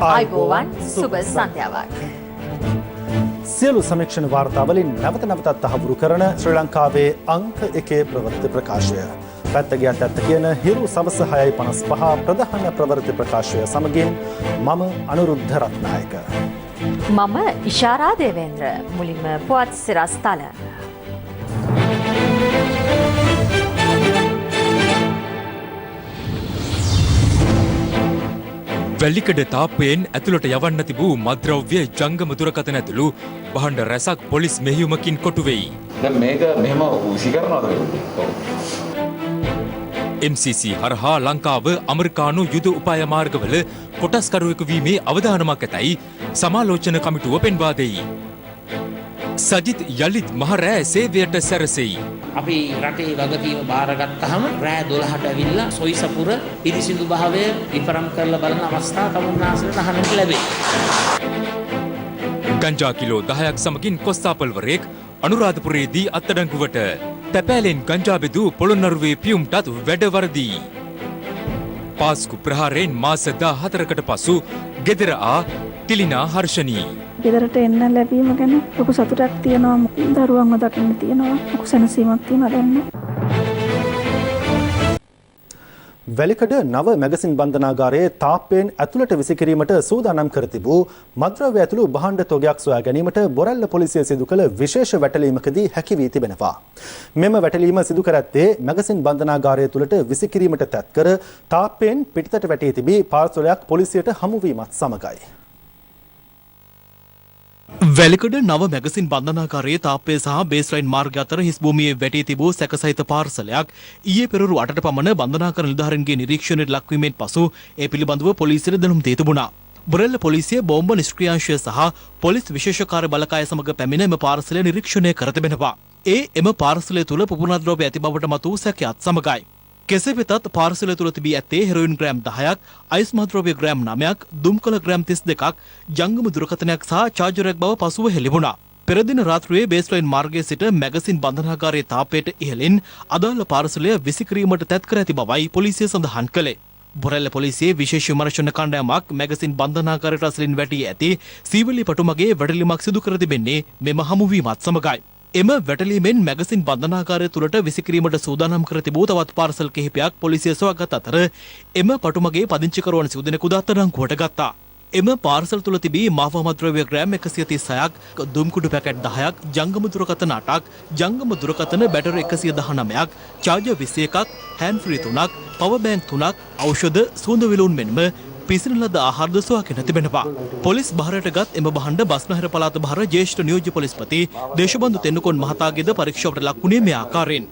ආයුබෝවන් සුබ සන්ධ්‍යාවක්. සියලු සමීක්ෂණ වාර්තාවලින් නැවත නැවතත් තහවුරු කරන ශ්‍රී ලංකාවේ අංක 1 ප්‍රවෘත්ති ප්‍රකාශය. පැත්ත ගියත් ඇත්ත කියන හිරු සවස 6:55 ප්‍රධාන ප්‍රවෘත්ති ප්‍රකාශය සමගින් මම අනුරුද්ධ රත්නායක. මම ඉෂාරා දේවේන්ද්‍ර. මුලින්ම පුවත් සිරස්තල. වැලිකඩ තාප්පයෙන් ඇතුළට යවන්න තිබූ මද්‍රව්‍ය ජංගම දුරකථන ඇතුළු භාණ්ඩ රැසක් පොලිස් මෙහෙයුමකින් කොටු වෙයි. දැන් මේක මෙහෙම උසි කරනවද MCC හරහා ලංකාව ඇමරිකානු යුද උපාය මාර්ගවල කොටස්කරුවෙකු වීමේ අවධානමක් ඇතැයි සමාලෝචන කමිටුව පෙන්වා දෙයි. සජිත් යලිත් මහරෑ සේවයට සැරසෙයි. අපි රටේ වගකීම බාරගත්තාම රෑ 12ට ඇවිල්ලා සොයිසපුර පිරිසිදු භාවය විපරම් කරලා බලන අවස්ථාව තමුන්නාසලට අහන්නට ලැබේ. ගංජා කිලෝ 10ක් සමගින් කොස්තාපල්වරයෙක් අනුරාධපුරයේදී අත්අඩංගුවට. තැපෑලෙන් ගංජා බෙදූ පොළොන්නරුවේ පියුම්ටත් වැඩවරදී. පාස්කු ප්‍රහාරයෙන් මාස 14කට පසු ගෙදර ආ ටිලිනා හර්ෂණී. ගෙදරට එන්න ලැබීම ගැන ලොකු සතුටක් තියෙනවා. දරුවන්ව දකින්න තියෙනවා. ලොකු සැනසීමක් තියෙනවා දැන්. වැලිකඩ නව මැගසින් බන්ධනාගාරයේ තාප්පයෙන් ඇතුළට විසිකිරීමට සූදානම් කර තිබූ මද්‍රව්‍ය ඇතුළු භාණ්ඩ තොගයක් සොයා ගැනීමට බොරැල්ල පොලිසිය සිදු කළ විශේෂ වැටලීමකදී හැකි වී තිබෙනවා. මෙම වැටලීම සිදු කර ඇත්තේ මැගසින් බන්ධනාගාරය තුළට විසිකිරීමට තැත් කර තාප්පයෙන් පිටතට වැටී තිබී පාර්සලයක් පොලිසියට හමු වීමත් සමගයි. වැලිකඩ නව මැගසින් බන්ධනාගාරයේ තාප්පය සහ බේස්ලයින් මාර්ගය අතර හිස් භූමියේ වැටී තිබූ සැකසහිත පාර්සලයක් ඊයේ පෙරවරු 8ට පමණ බන්ධනාගාර නිලධාරීන්ගේ නිරීක්ෂණයට ලක්වීමෙන් පසු ඒ පිළිබඳව පොලිසියට දැනුම් දී තිබුණා. බොරැල්ල පොලිසිය බෝම්බ නිෂ්ක්‍රියාංශය සහ පොලිස් විශේෂ කාර්ය බලකාය සමග පැමිණ එම පාර්සලය නිරීක්ෂණය කර තිබෙනවා. එම පාර්සලය තුළ පුපුරද්‍රව්‍ය ඇති බවට මතු සැකයත් සමගයි. කෙසේ වෙතත් පාර්සලය තුළ තිබී ඇත්තේ හෙරොයින් ග්‍රෑම් 10ක්, අයිස් මද්‍රව්‍ය ග්‍රෑම් 9ක්, දුම්කල ග්‍රෑම් 32ක්, ජංගම දුරකථනයක් සහ චාර්ජරයක් බව පසුව හෙළිවුණා. පෙර දින රාත්‍රියේ බේස්ලයින් මාර්ගයේ සිට මැගසින් බන්ධනාගාරයේ තාප්පයට ඉහළින් අදාළ පාර්සලය විසිකිරීමට තැත් කර ඇති බවයි පොලිසිය සඳහන් කළේ. බොරැල්ල පොලිසියේ විශේෂ විමර්ශන කණ්ඩායමක් මැගසින් බන්ධනාගාරයට අසලින් වැටී ඇති සීවලි පටුමගේ වැඩලිමක් සිදු කර තිබෙන්නේ මෙම හමුවීමත් සමගයි. එම වැටලීමෙන් මැගසින් බන්ධනාගාරය තුළට විසිකිරීමට සූදානම් කර තිබූ තවත් පාර්සල් කිහිපයක් පොලිසිය සොයාගත් අතර එම පටුමගේ පදිංචිකරුවන් සිව් දෙනෙකු අත්අඩංගුවට ගත්තා. එම පාර්සල් තුළ තිබී මාව මද්‍රව්‍ය ග්‍රෑම් 136ක්, දුම්කුඩු පැකට් 10ක්, ජංගම දුරකථන 8ක්, ජංගම දුරකථන බැටරි 119ක්, චාර්ජර් 21ක්, හෑන්ඩ් ෆ්‍රී 3ක්, පවර් බෑන්ක් 3ක්, ඖෂධ, සුවඳ විලවුන් මෙන්ම පිසින ලද ආහාරද සොයාගෙන තිබෙනවා. පොලිස් භාරයට ගත් එම භාණ්ඩ බස්නාහිර පළාත භාර ජ්‍යෙෂ්ඨ නියෝජ්‍ය පොලිස්පති දේශබන්දු තෙන්නකෝන් මහතාගේද පරීක්ෂාවට ලක් වුණේ මේ ආකාරයෙන්.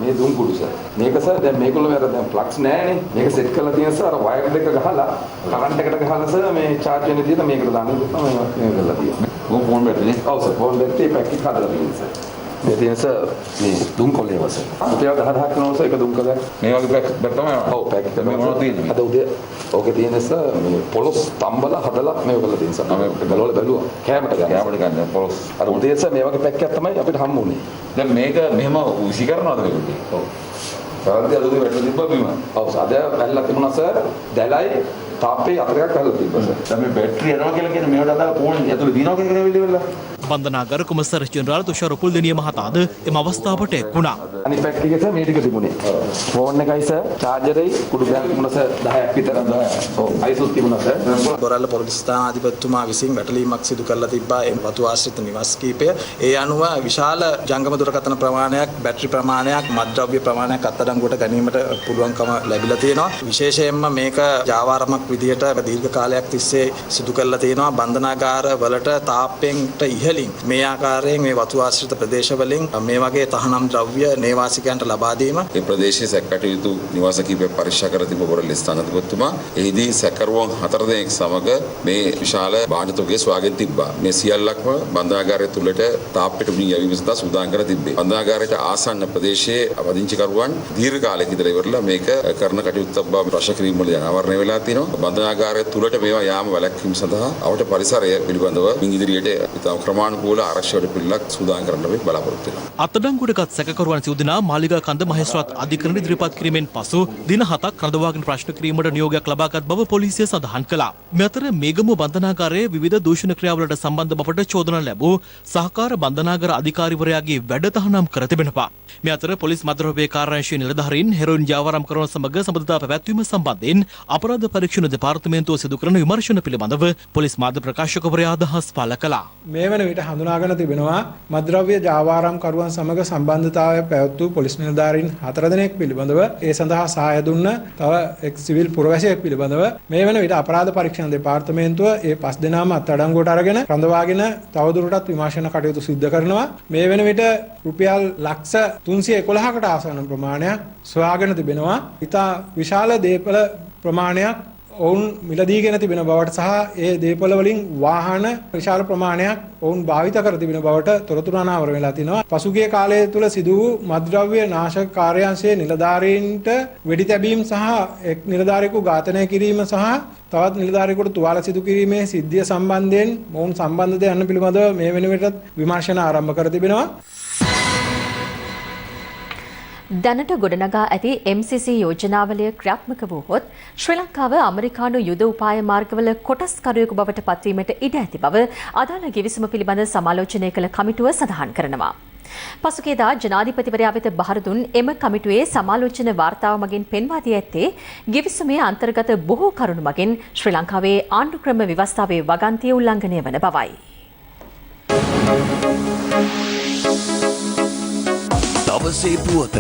මේ දුම්කුඩු සර්. මේක සර් දැන් මේගොල්ලෝ අර දැන් ෆ්ලක්ස් නැහැනේ. මේක සෙට් කරලා තියෙන සර් අර වයර් දෙක ගහලා කරන්ට් එකට ගහලා සර් මේ charge වෙන විදිහට මේකට දාන්න තමයි මේ කරලා තියෙන්නේ. ඕක ෆෝන් බැටරි. ඔව් සර් ෆෝන් බැටරි පැකට් හදලා තියෙනවා සර්. මේ තියෙන සර් මේ දුම්කොලේ වස. රුපියල් 10,000ක් වෙනවා සර් එක දුම්කොලයක්. මේ වගේ පැකට් තමයි. ඔව් පැකට් තමයි මොනවද තියෙන්නේ? අද උදේ ඕකේ තියෙන සර් මේ පොලොස් තම්බල හදලා මේක කරලා තියෙන සර්. මම ගලවලා බැලුවා. කැමරට ගන්න පොලොස්. අර උදේ සර් මේ වගේ පැකට් තමයි අපිට හම්බුනේ. දැන් මේක මෙහෙම උසි කරනවද මේක? ඔව්. සරද්ද අලුතෙන් වැටලා තිබ්බා බිම. ඔව් සාද පැල්ලක් තිබුණා සර්. දැලයි තාප්පේ අතරක් පැල්ලක් තිබ්බා සර්. දැන් මේ බැටරි යනවා කියලා කියන්නේ මේවට අදාළ ෆෝන් ඇතුලේ දිනනවා කියලා නෙවෙයිද? බන්ධනාගාර කොමසාර් ජෙනරාල් තුෂාර උපුල්දෙනිය මහතාද එම අවස්ථාවට එක් වුණා. අනිත් පැක් එකේ සර් මේ ටික තිබුණේ. ෆෝන් එකයි සර්, චාර්ජරයි කුඩු බෑග් තිබුණා සර් 10ක් විතර. ඔව් අයිසුත් තිබුණා සර්. බොරැල්ල පොලිස් ස්ථානාධිපතිතුමා විසින් වැටලීමක් සිදු කරලා තිබ්බා ඒ වතු ආශ්‍රිත නිවාස කීපය. ඒ අනුව විශාල ජංගම දුරකථන ප්‍රමාණයක්, බැටරි ප්‍රමාණයක්, මත්ද්‍රව්‍ය ප්‍රමාණයක් අත්අඩංගුවට ගැනීමට පුළුවන්කම ලැබිලා තියෙනවා. විශේෂයෙන්ම මේක ජාවාරමක් විදියට දීර්ඝ කාලයක් තිස්සේ සිදු කරලා තියෙනවා. බන්ධනාගාර වලට තාප්පෙන්ට ඉහළින් මේ ආකාරයෙන් මේ වතු ආශ්‍රිත ප්‍රදේශවලින් මේ වගේ තහනම් ද්‍රව්‍ය නේවාසිකයන්ට ලබා දීම. මේ ප්‍රදේශයේ සැකකටයුතු නිවාස කිහිපයක් පරීක්ෂා කර තිබු බොරැල්ල ස්ථානාධිපතිතුමා එහිදී සැකරුවන් 4 දෙනෙක් සමග මේ විශාල භාණ්ඩ තොගය සොයාගෙන තිබ්බා. මේ සියල්ලක්ම බන්ධනාගාරය තුළට තාප්පෙට උණු යැවීම සඳහා සූදානම් කර තිබ්බේ. බන්ධනාගාරයට ආසන්න ප්‍රදේශයේ පදිංචිකරුවන් දීර්ඝ කාලයක ඉඳලා ඉවරලා මේක කරන කටයුත්තක් බව ප්‍රශ්න කිරීම වල අනාවරණය වෙලා තිනවා. බන්ධනාගාරය තුළට මේවා යාම වැළැක්වීම සඳහා අපට පරිසරය පිළිබඳව ඉදිරියට ඉතාම ක්‍රම ක්‍රමානුකූල ආරක්ෂා වැඩපිළිවෙලක් සූදානම් කරන්න අපි බලාපොරොත්තු වෙනවා. අත්අඩංගුවටගත් සැකකරුවන් සිව් දෙනා මාලිගා කන්ද මහේස්ත්‍රාත් අධිකරණ ඉදිරිපත් කිරීමෙන් පසු දින 7ක් රඳවාගෙන ප්‍රශ්න කිරීමට නියෝගයක් ලබාගත් බව පොලිසිය සඳහන් කළා. මේ අතර මේගමුව බන්ධනාගාරයේ විවිධ දූෂණ ක්‍රියාවලට සම්බන්ධ බවට චෝදනා ලැබූ සහකාර බන්ධනාගාර අධිකාරිවරයාගේ වැඩ තහනම් කර තිබෙනවා. මේ අතර පොලිස් මද්‍රව්‍ය කාර්යාංශයේ නිලධාරීන් හෙරොයින් ජාවාරම් කරන සමග සම්බන්ධතා පැවැත්වීම සම්බන්ධයෙන් අපරාධ පරීක්ෂණ දෙපාර්තමේන්තුව සිදු කරන විමර්ශන පිළිබඳව පොලිස් මාධ්‍ය ප්‍රකාශකවරයා අදහස් පළ කළා. මේ වන විට හඳුනාගෙන තිබෙනවා මද්‍රව්‍ය ජාවාරම් කරුවන් සමග සම්බන්ධතාවය පැවැත්වූ පොලිස් නිලධාරීන් 4 දෙනෙක් පිළිබඳව ඒ සඳහා සහාය දුන්න තව එක් සිවිල් පුරවැසියෙක් පිළිබඳව මේ වන විට අපරාධ පරීක්ෂණ දෙපාර්තමේන්තුව ඒ 5 දෙනාම අත්අඩංගුවට අරගෙන රඳවාගෙන තවදුරටත් විමර්ශන කටයුතු සිදු කරනවා. මේ වන විට රුපියල් ලක්ෂ 311කට ආසන්න ප්‍රමාණයක් සොයාගෙන තිබෙනවා. ඉතා විශාල දේපල ප්‍රමාණයක් ඔවුන් මිලදීගෙන තිබෙන බවට සහ ඒ දේපල වලින් වාහන විශාල ප්‍රමාණයක් ඔවුන් භාවිත කර තිබෙන බවට තොරතුරු අනාවර වෙලා තිනවා. පසුගිය කාලය තුල සිදු වූ මද්‍රව්‍ය නාශක කාර්යාංශයේ නිලධාරීන්ට වෙඩි තැබීම් සහ එක් නිලධාරියෙකු ඝාතනය කිරීම සහ තවත් නිලධාරියෙකුට තුවාල සිදු කිරීමේ සිද්ධිය සම්බන්ධයෙන් මොවුන් සම්බන්ධද යන්න පිළිබඳව මේ වෙන විටත් විමර්ශන ආරම්භ කර තිබෙනවා. දැනට ගොඩනගා ඇති MCC යෝජනාවලය ක්‍රියාත්මක වූහොත් ශ්‍රී ලංකාව ඇමරිකානු යුද උපාය මාර්ගවල කොටස්කරුවෙකු බවට පත්වීමට ඉඩ ඇති බව අදාළ ගිවිසුම පිළිබඳ සමාලෝචනය කළ කමිටුව සඳහන් කරනවා. පසුගියදා ජනාධිපතිවරයා වෙත බහර දුන් එම කමිටුවේ සමාලෝචන වාර්තාව මගින් පෙන්වා දී ඇත්තේ ගිවිසුමේ අන්තර්ගත බොහෝ කරුණු මගින් ශ්‍රී ලංකාවේ ආණ්ඩු ක්‍රම ව්‍යවස්ථාවේ වගන්තිය උල්ලංඝනය වන බවයි. දවසේ පුවත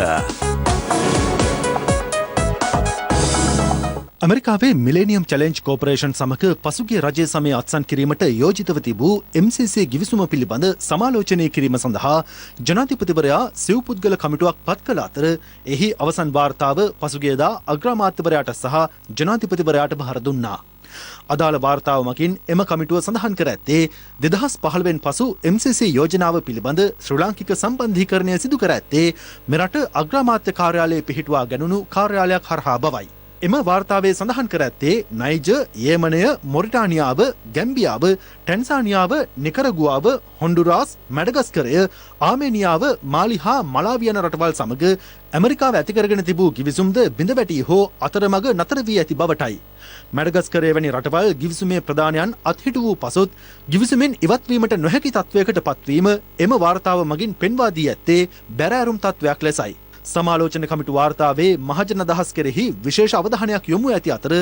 ඇමරිකාවේ මිලේනියම් චැලෙන්ජ් කෝපරේෂන් සමග පසුගිය රජය සමය අත්සන් කිරීමට යෝජිතව තිබූ MCC ගිවිසුම පිළිබඳ සමාලෝචනය කිරීම සඳහා ජනාධිපතිවරයා සිව් පුද්ගල කමිටුවක් පත් කළ අතර එහි අවසන් වාර්තාව පසුගියදා අග්‍රාමාත්‍යවරයාට සහ ජනාධිපතිවරයාට බහර දුන්නා. අදාළ වාර්තාව මගින් එම කමිටුව සඳහන් කර ඇත්තේ 2015 පසු MCC යෝජනාව පිළිබඳ ශ්‍රී ලාංකික සම්බන්ධීකරණය සිදු කර ඇත්තේ මෙරට අග්‍රාමාත්‍ය කාර්යාලයේ පිහිටුවා ගැනුණු කාර්යාලයක් හරහා බවයි. එම වාර්තාවේ සඳහන් කර ඇත්තේ නයිජර්, යේමනය, මොරිටානියාව, ගැම්බියාව, ටැන්සානියාව, නිකරගුවාව, හොන්ඩුරාස්, මැඩගස්කරය, ආමේනියාව, මාලි හා මලාවි යන රටවල් සමග ඇමරිකාව ඇති කරගෙන තිබූ ගිවිසුම්ද බිඳ වැටී හෝ අතරමඟ නතර වී ඇති බවටයි. මැඩගස්කරය වැනි රටවල් ගිවිසුමේ ප්‍රධානයන් අත්හිටු වූ පසුත් ගිවිසුමෙන් ඉවත්වීමට නොහැකි තත්වයකට පත්වීම එම වාර්තාව මගින් පෙන්වා දී ඇත්තේ බැරෑරුම් තත්වයක් ලෙසයි. සමාලෝචන කමිටු වාර්තාවේ මහජන අදහස් කෙරෙහි විශේෂ අවධානයක් යොමු ඇති අතර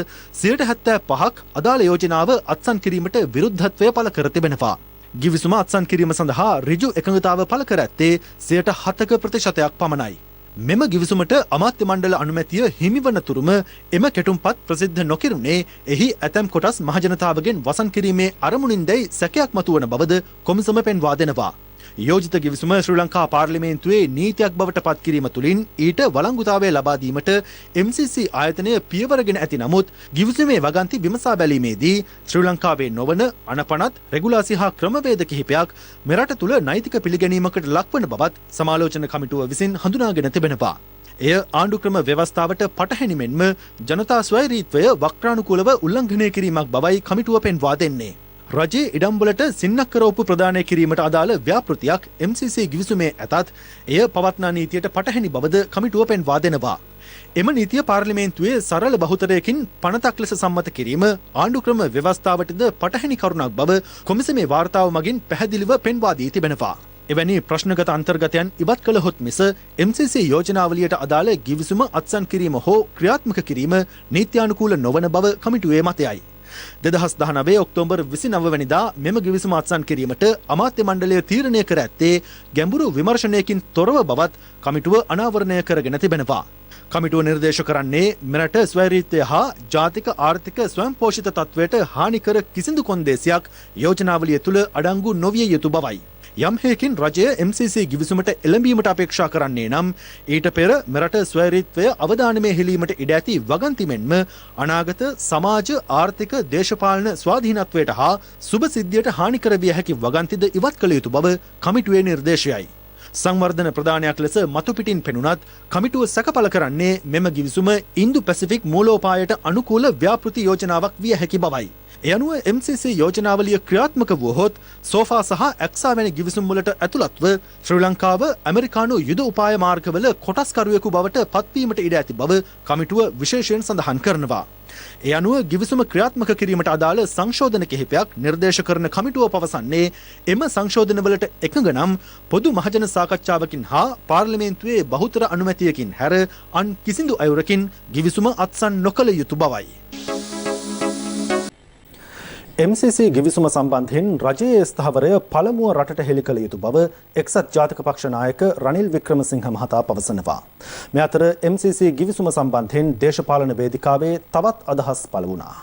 75%ක් අදාළ යෝජනාව අත්සන් කිරීමට විරුද්ධත්වය පළ කර තිබෙනවා. ගිවිසුම අත්සන් කිරීම සඳහා ඍජු එකඟතාව පළ කර ඇත්තේ 7% පමණයි. මෙම ගිවිසුමට අමාත්‍ය මණ්ඩල අනුමැතිය හිමිවන තුරුම එම කෙටුම්පත් ප්‍රසිද්ධ නොකිරුණේ එහි ඇතැම් කොටස් මහජනතාවගෙන් වසන් කිරීමේ අරමුණින් දැයි සැකයක් මතුවන බවද කොමිසම පෙන්වා දෙනවා. යෝජිත ගිවිසුම ශ්‍රී ලංකා පාර්ලිමේන්තුවේ නීතියක් බවට පත් කිරීම තුළින් ඊට වළංගුතාවය ලබා දීමට MCC ආයතනය පියවරගෙන ඇති නමුත් ගිවිසුමේ වගන්ති විමසා බැලීමේදී ශ්‍රී ලංකාවේ නොවන අනපනත් රෙගුලාසි හා ක්‍රමවේද කිහිපයක් මෙරට තුළ නෛතික පිළිගැනීමකට ලක්වන බවත් සමාලෝචන කමිටුව විසින් හඳුනාගෙන තිබෙනවා. එය ආණ්ඩු ක්‍රම ව්‍යවස්ථාවට පටහැනි මෙන්ම ජනතා ස්වෛරීත්වය වක්‍රානුකූලව උල්ලංඝනය කිරීමක් බවයි කමිටුව පෙන්වා දෙන්නේ. රජයේ ඉඩම්වලට සින්නක්කරෝපු ප්‍රදානය කිරීමට අදාළ ව්‍යාපෘතියක් MCC ගිවිසුමේ ඇතත් එය පවත්නා නීතියට පටහැනි බවද කමිටුව පෙන්වා දෙනවා. එම නීතිය පාර්ලිමේන්තුවේ සරල බහුතරයකින් පනතක් ලෙස සම්මත කිරීම ආණ්ඩු ක්‍රම ව්‍යවස්ථාවටද පටහැනි කරුණක් බව කොමිසමේ වාර්තාව මගින් පැහැදිලිව පෙන්වා දී තිබෙනවා. එවැනි ප්‍රශ්නගත අන්තර්ගතයන් ඉවත් කළහොත් මිස MCC යෝජනාවලියට අදාළ ගිවිසුම අත්සන් කිරීම හෝ ක්‍රියාත්මක කිරීම නීත්‍යානුකූල නොවන බව කමිටුවේ මතයයි. 2019 ඔක්තෝබර් 29 වැනිදා මෙම ගිවිසුම අත්සන් කිරීමට අමාත්‍ය මණ්ඩලය තීරණය කර ඇත්තේ ගැඹුරු විමර්ශනයකින් තොරව බවත් කමිටුව අනාවරණය කරගෙන තිබෙනවා. කමිටුව නිර්දේශ කරන්නේ මෙරට ස්වෛරීත්වය හා ජාතික ආර්ථික ස්වයංපෝෂිත තත්ත්වයට හානිකර කිසිදු කොන්දේසියක් යෝජනාවලිය තුළ අඩංගු නොවිය යුතු බවයි. යම් හේකින් රජය MCC ගිවිසුමට එළඹීමට අපේක්ෂා කරන්නේ නම් ඊට පෙර මෙරට ස්වෛරීත්වය අවධානමේ හෙළීමට ඉඩ ඇති වගන්ති මෙන්ම අනාගත සමාජ ආර්ථික දේශපාලන ස්වාධීනත්වයට හා සුබ සිද්ධියට හානි කර විය හැකි වගන්තිද ඉවත් කළ යුතු බව කමිටුවේ නිර්දේශයයි. සංවර්ධන ප්‍රධානයක් ලෙස මතු පිටින් පෙනුනත් කමිටුව සැකපල කරන්නේ මෙම ගිවිසුම ඉන්දු පැසිෆික් මූලෝපායට අනුකූල ව්‍යාපෘති යෝජනාවක් විය හැකි බවයි. ඒ අනුව MCC යෝජනාවලිය ක්‍රියාත්මක වුවහොත් සෝෆා සහ ඇක්සා වැනි ගිවිසුම් වලට ඇතුළත්ව ශ්‍රී ලංකාව ඇමරිකානු යුද උපාය මාර්ගවල කොටස්කරුවෙකු බවට පත්වීමට ඉඩ ඇති බව කමිටුව විශේෂයෙන් සඳහන් කරනවා. ඒ අනුව ගිවිසුම ක්‍රියාත්මක කිරීමට අදාළ සංශෝධන කිහිපයක් නිර්දේශ කරන කමිටුව පවසන්නේ එම සංශෝධනවලට එකඟ නම් පොදු මහජන සාකච්ඡාවකින් හා පාර්ලිමේන්තුවේ බහුතර අනුමැතියකින් හැර අන් කිසිදු අයුරකින් ගිවිසුම අත්සන් නොකළ යුතු බවයි. MCC ගිවිසුම සම්බන්ධයෙන් රජයේ ස්ථාවරය පළමුව රටට හෙළි කළ යුතු බව එක්සත් ජාතික පක්ෂ නායක රනිල් වික්‍රමසිංහ මහතා පවසනවා. මේ අතර MCC ගිවිසුම සම්බන්ධයෙන් දේශපාලන වේදිකාවේ තවත් අදහස් පළ වුණා.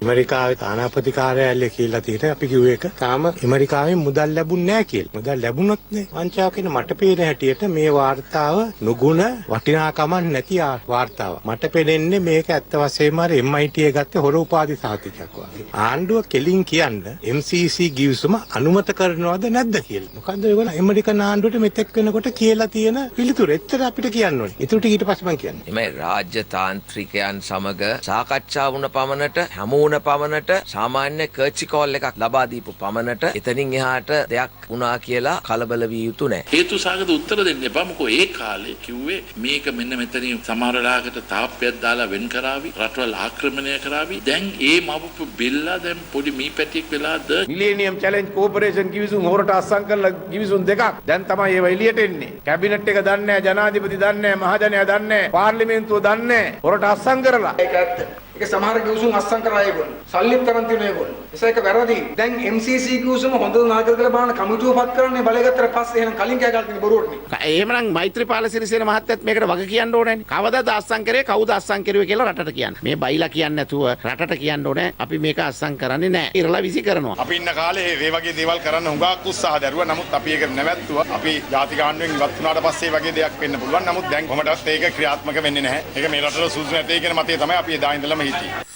ඇමරිකාවේ තානාපති කාර්යාලය කියලා තියෙන අපි කිව්ව එක තාම ඇමරිකාවෙන් මුදල් ලැබුණ නැහැ කියලා. මුදල් ලැබුණොත් නේ වංචාව කියන මට පේන හැටියට මේ වාර්තාව නුගුණ වටිනාකමක් නැති වාර්තාවක්. මට පේන්නේ මේක ඇත්ත වශයෙන්ම අර MIT ගත්තේ හොර උපාධි සාතිකයක් වගේ. ආණ්ඩුව කෙලින් කියන්න MCC ගිවිසුම අනුමත කරනවද නැද්ද කියලා. මොකද්ද ඒගොල්ලෝ ඇමරිකන් ආණ්ඩුවට මෙතෙක් වෙනකොට කියලා තියෙන පිළිතුර. එච්චර අපිට කියන්න ඕනේ. ඊට ඊට පස්සේ මම කියන්නේ. මේ රාජ්‍ය තාන්ත්‍රිකයන් සමග සාකච්ඡා වුණ පමණට හැමෝම පමණට සාමාන්‍ය කර්චි කෝල් එකක් ලබා දීපු පමණට එතනින් එහාට දෙයක් වුණා කියලා කලබල විය යුතු නැහැ. හේතු සාගත උත්තර දෙන්න එපා. මොකෝ ඒ කාලේ කිව්වේ මේක මෙන්න මෙතනින් සමහර ලාකට තාප්පයක් දාලා වෙන් කරાવી රටවල් ආක්‍රමණය කරાવી. දැන් ඒ මවපු බෙල්ලා දැන් පොඩි මීපැටියෙක් වෙලාද මිලේනියම් චැලෙන්ජ් කෝපරේෂන් ගිවිසුම් හොරට අත්සන් කරලා ගිවිසුම් දෙකක් දැන් තමයි ඒව එළියට එන්නේ. කැබිනට් එක දන්නේ නැහැ, ජනාධිපති දන්නේ නැහැ, මහජනයා දන්නේ නැහැ, පාර්ලිමේන්තුව දන්නේ නැහැ. හොරට අත්සන් කරලා ඒක ඇත්ත. ඒක සමහර ගිවිසුම් අත්සන් කරා ඒගොල්ලෝ. සල්ලිත් තරම් තියෙන ඒගොල්ලෝ. ඒක වැරදි. දැන් MCC ගිවිසුම හොඳ නරකද කියලා බලන කමිටුව පත් කරන්නේ බලය ගත්තට පස්සේ එහෙනම් කලින් කෑ ගන්න බොරුවටනේ. එහෙමනම් මෛත්‍රීපාල සිරිසේන මහත්තයත් මේකට වග කියන්න ඕනේනේ. කවදාද අත්සන් කරේ, කවුද අත්සන් කරුවේ කියලා රටට කියන්න. මේ බයිලා කියන්නේ නැතුව රටට කියන්න ඕනේ. අපි මේක අත්සන් කරන්නේ නැහැ. ඉරලා විසි කරනවා. අපි ඉන්න කාලේ මේ වගේ දේවල් කරන්න හුඟක් උත්සාහ දරුවා. නමුත් අපි ඒක නැවැත්තුවා. අපි ජාතික ආණ්ඩුවෙන් ඉවත් වුණාට පස්සේ වගේ දෙයක් වෙන්න පුළුවන්. නමුත් දැන් කොහොමදත් ඒක ක්‍රියාත්මක වෙන්නේ නැහැ. ඒක මේ රටට සුදුසු නැtei කියන මතය තමයි අපි එදා ඉඳලම හිටියේ.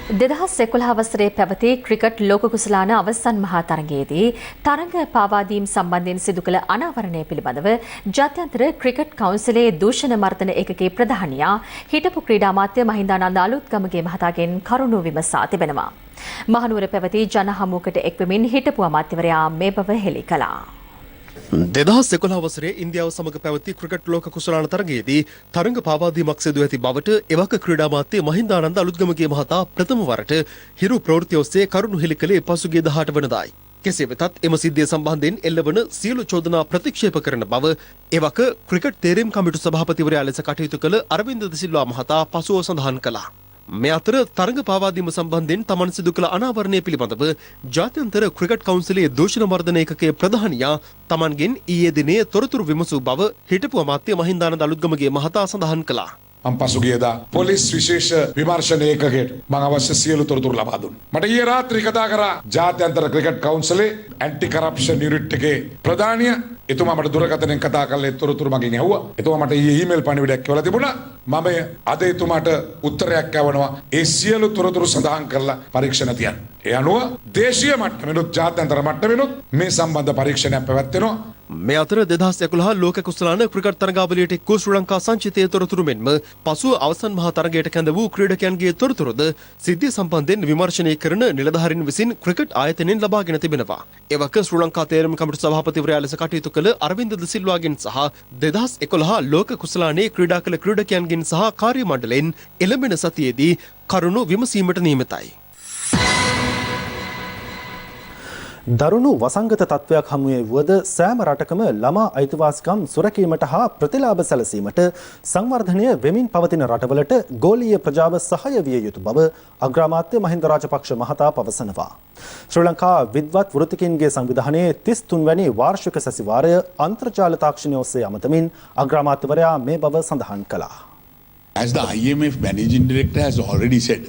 2011 වසරේ පැවති ක්‍රිකට් ලෝක කුසලාන අවසන් මහා තරගයේදී තරග පාවාදීම් සම්බන්ධයෙන් සිදු කළ අනාවරණය පිළිබඳව ජාත්‍යන්තර ක්‍රිකට් කවුන්සිලේ දූෂණ මර්දන ඒකකයේ ප්‍රධානියා හිටපු ක්‍රීඩා අමාත්‍ය මහින්දානන්ද අලුත්ගමගේ මහතාගෙන් කරුණු විමසා තිබෙනවා. මහනුවර පැවති ජනහමුවකට එක්වමින් හිටපු අමාත්‍යවරයා මේ බව හෙළි කළා. 2011 වසරේ ඉන්දියාව සමග පැවති ක්‍රිකට් ලෝක කුසලාන තරගයේදී තරඟ පාවාදීමක් සිදු ඇති බවට එවක ක්‍රීඩා අමාත්‍ය මහින්දානන්ද අලුත්ගමගේ මහතා ප්‍රථම වරට හිරු ප්‍රවෘත්ති ඔස්සේ කරුණු හෙළි කළේ පසුගිය 18 වනදායි. කෙසේ වෙතත් එම සිද්ධිය සම්බන්ධයෙන් එල්ලවන සියලු චෝදනා ප්‍රතික්ෂේප කරන බව එවක ක්‍රිකට් තේරීම් කමිටු සභාපතිවරයා ලෙස කටයුතු කළ අරවින්ද ද සිල්වා මහතා පසුව සඳහන් කළා. මේ අතර තරඟ පාවාදීම සම්බන්ධයෙන් තමන් සිදු කළ අනාවරණය පිළිබඳව ජාත්‍යන්තර ක්‍රිකට් කවුන්සිලේ දූෂණ මර්දන ඒකකයේ ප්‍රධානියා තමන්ගෙන් ඊයේ දිනේ තොරතුරු විමසූ බව හිටපු අමාත්‍ය මහින්දානන්ද අලුත්ගමගේ මහතා සඳහන් කළා. මම පසුගියදා පොලිස් විශේෂ විමර්ශන ඒකකයට මම අවශ්‍ය සියලු තොරතුරු ලබා දුන්නා. මට ඊයේ රාත්‍රී කතා කරා ජාත්‍යන්තර ක්‍රිකට් කවුන්සිලේ ඇන්ටි කරප්ෂන් යුනිට් එකේ ප්‍රධානියා. එතුමා මට දුරකථනයෙන් කතා කරලා ඒ තොරතුරු මගෙන් ඇහුවා. එතුමා මට ඊයේ ඊමේල් පණිවිඩයක් කියලා තිබුණා. මම අද එතුමාට උත්තරයක් යවනවා. ඒ සියලු තොරතුරු සඳහන් කරලා පරීක්ෂණ තියන්න. ඒ අනුව දේශීය මට්ටමෙනුත් ජාත්‍යන්තර මට්ටමෙනුත් මේ සම්බන්ධ පරීක්ෂණයක් පැවැත්වෙනවා. මේ අතර 2011 ලෝක කුසලාන ක්‍රිකට් තරගාවලියට එක් වූ ශ්‍රී ලංකා සංචිතයේ තොරතුරු මෙන්ම පසුව අවසන් මහා තරගයට කැඳ වූ ක්‍රීඩකයන්ගේ තොරතුරුද සිද්ධිය සම්බන්ධයෙන් විමර්ශනය කරන නිලධාරීන් විසින් ක්‍රිකට් ආයතනයෙන් ලබාගෙන තිබෙනවා. එවක ශ්‍රී ලංකා තේරීම් කමිටු සභාපතිවරයා ලෙස කටයුතු කළ අරවින්ද ද සිල්වාගෙන් සහ 2011 ලෝක කුසලානයේ ක්‍රීඩා කළ ක්‍රීඩකයන්ගෙන් සහ කාර්ය මණ්ඩලයෙන් එළඹෙන සතියේදී කරුණු විමසීමට නියමිතයි. දරුණු වසංගත තත්ත්වයක් හමුවේ වුවද සෑම රටකම ළමා අයිතිවාසිකම් සුරැකීමට හා ප්‍රතිලාභ සැලසීමට සංවර්ධනය වෙමින් පවතින රටවලට ගෝලීය ප්‍රජාව සහාය විය යුතු බව අග්‍රාමාත්‍ය මහින්ද රාජපක්ෂ මහතා පවසනවා. ශ්‍රී ලංකා විද්වත් වෘත්තිකයින්ගේ සංවිධානයේ 33 වැනි වාර්ෂික සැසිවාරය අන්තර්ජාල තාක්ෂණය ඔස්සේ අමතමින් අග්‍රාමාත්‍යවරයා මේ බව සඳහන් කළා. As the IMF managing director has already said,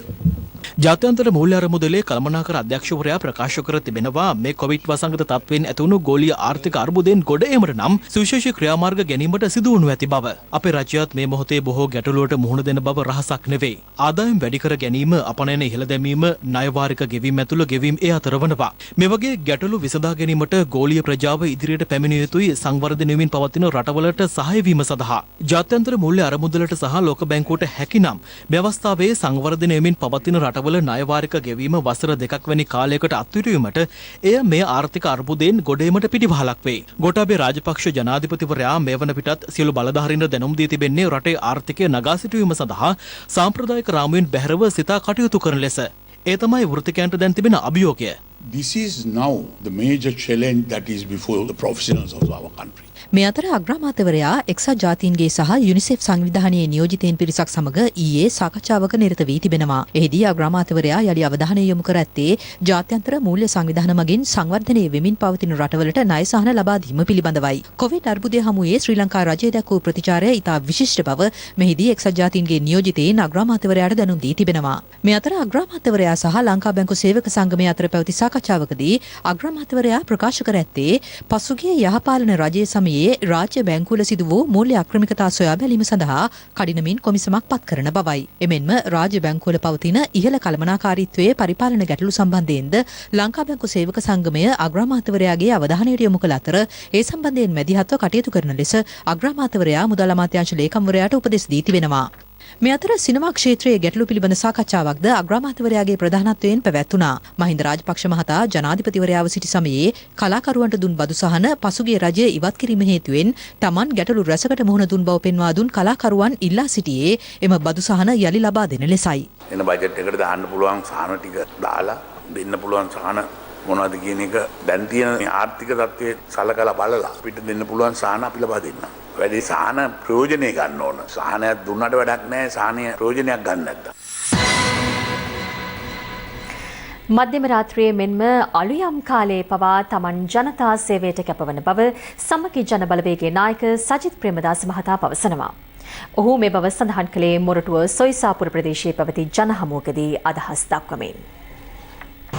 ජාත්‍යන්තර මූල්‍ය අරමුදලේ කළමනාකර අධ්‍යක්ෂවරයා ප්‍රකාශ කර තිබෙනවා මේ කොවිඩ් වසංගත තත්ත්වයෙන් ඇතිවුණු ගෝලීය ආර්ථික අර්බුදයෙන් ගොඩ ඒමට නම් සුවිශේෂී ක්‍රියාමාර්ග ගැනීමට සිදු වනු ඇති බව. අපේ රජයත් මේ මොහොතේ බොහෝ ගැටලුවට මුහුණ දෙන බව රහසක් නෙවෙයි. ආදායම් වැඩි කර ගැනීම, අපනයන ඉහළ දැමීම, ණයවාරික ගෙවීම් ඇතුළු ගෙවීම් ඒ අතර වනවා. මේ වගේ ගැටලු විසඳා ගැනීමට ගෝලීය ප්‍රජාව ඉදිරියට පැමිණිය යුතුයි සංවර්ධනය වෙමින් පවතින රටවලට සහාය වීම සඳහා. ජාත්‍යන්තර මූල්‍ය අරමුදලට සහ ලෝක බැංකුවට හැකිනම් මේ අවස්ථාවේ සංවර්ධනය වෙමින් පවතින රටවල ණයවාරික ගෙවීම වසර 2ක් වැනි කාලයකට අත්විඳීමට එය මේ ආර්ථික අර්බුදයෙන් ගොඩේමට පිටිවහලක් වෙයි. ගෝඨාභය රාජපක්ෂ ජනාධිපතිවරයා මේ වන පිටත් සියලු බලධාරීන්ට දැනුම් දී තිබෙන්නේ රටේ ආර්ථිකය නගා සිටුවීම සඳහා සාම්ප්‍රදායික රාමුවෙන් බැහැරව සිතා කටයුතු කරන ලෙස. ඒ තමයි වෘත්තිකයන්ට දැන් තිබෙන අභියෝගය. This is now the major challenge that is before the professionals of our country. මේ අතර අග්‍රාමාත්‍යවරයා එක්සත් ජාතීන්ගේ සහ යුනිසෙෆ් සංවිධානයේ නියෝජිතයින් පිරිසක් සමග ඊයේ සාකච්ඡාවක නිරත වී තිබෙනවා. එහිදී අග්‍රාමාත්‍යවරයා යලි අවධානය යොමු කර ඇත්තේ ජාත්‍යන්තර මූල්‍ය සංවිධාන මගින් සංවර්ධනය වෙමින් පවතින රටවලට ණය සහන ලබා දීම පිළිබඳවයි. කොවිඩ් අර්බුදය හමුවේ ශ්‍රී ලංකා රජය දක්වූ ප්‍රතිචාරය ඉතා විශිෂ්ට බව මෙහිදී එක්සත් ජාතීන්ගේ නියෝජිතයින් අග්‍රාමාත්‍යවරයාට දැනුම් දී තිබෙනවා. මේ අතර අග්‍රාමාත්‍යවරයා සහ ලංකා බැංකු සේවක සංගමය අතර පැවති සාකච්ඡාවකදී අග්‍රාමාත්‍යවරයා ප්‍රකාශ කර ඇත්තේ පසුගිය යහපාලන රජයේ සමයේ රාජ්‍ය බැංකුවල සිදු වූ මූල්‍ය අක්‍රමිකතා සොයා බැලීම සඳහා කඩිනමින් කොමිසමක් පත් කරන බවයි. එමෙන්ම රාජ්‍ය බැංකුවල පවතින ඉහළ කළමනාකාරීත්වයේ පරිපාලන ගැටලු සම්බන්ධයෙන්ද ලංකා බැංකු සේවක සංගමය අග්‍රාමාත්‍යවරයාගේ අවධානයට යොමු කළ අතර ඒ සම්බන්ධයෙන් මැදිහත්ව කටයුතු කරන ලෙස අග්‍රාමාත්‍යවරයා මුදල් අමාත්‍යාංශ ලේකම්වරයාට උපදෙස් දී තිබෙනවා. මේ අතර සිනමා ක්ෂේත්‍රයේ ගැටලු පිළිබඳ සාකච්ඡාවක්ද අග්‍රාමාත්‍යවරයාගේ ප්‍රධානත්වයෙන් පැවැත්වුණා. මහින්ද රාජපක්ෂ මහතා ජනාධිපතිවරයාව සිටි සමයේ කලාකරුවන්ට දුන් බදු සහන පසුගිය රජය ඉවත් කිරීම හේතුවෙන් Taman ගැටලු රැසකට මුහුණ දුන් බව පෙන්වා දුන් කලාකරුවන් ඉල්ලා සිටියේ එම බදු සහන යලි ලබා දෙන ලෙසයි. එන බජට් එකට දාන්න පුළුවන් සහන ටික දාලා දෙන්න පුළුවන් සහන මොනවද කියන එක දැන් තියෙන ආර්ථික තත්ත්වයේ සලකලා බලලා අපිට දෙන්න පුළුවන් සහන අපි ලබා දෙන්න. වැඩි සහන ප්‍රයෝජනෙ ගන්න ඕන. සහනයක් දුන්නට වැඩක් නැහැ. සහනය ප්‍රයෝජනයක් ගන්න නැත්තම්. මධ්‍යම රාත්‍රියේ මෙන්ම අලුයම් කාලයේ පවා Taman ජනතා සේවයට කැපවන බව සමගි ජන බලවේගයේ නායක සජිත් ප්‍රේමදාස මහතා පවසනවා. ඔහු මේ බව සඳහන් කළේ මොරටුව සොයිසාපුර ප්‍රදේශයේ පැවති ජනහමුවකදී අදහස් දක්වමින්.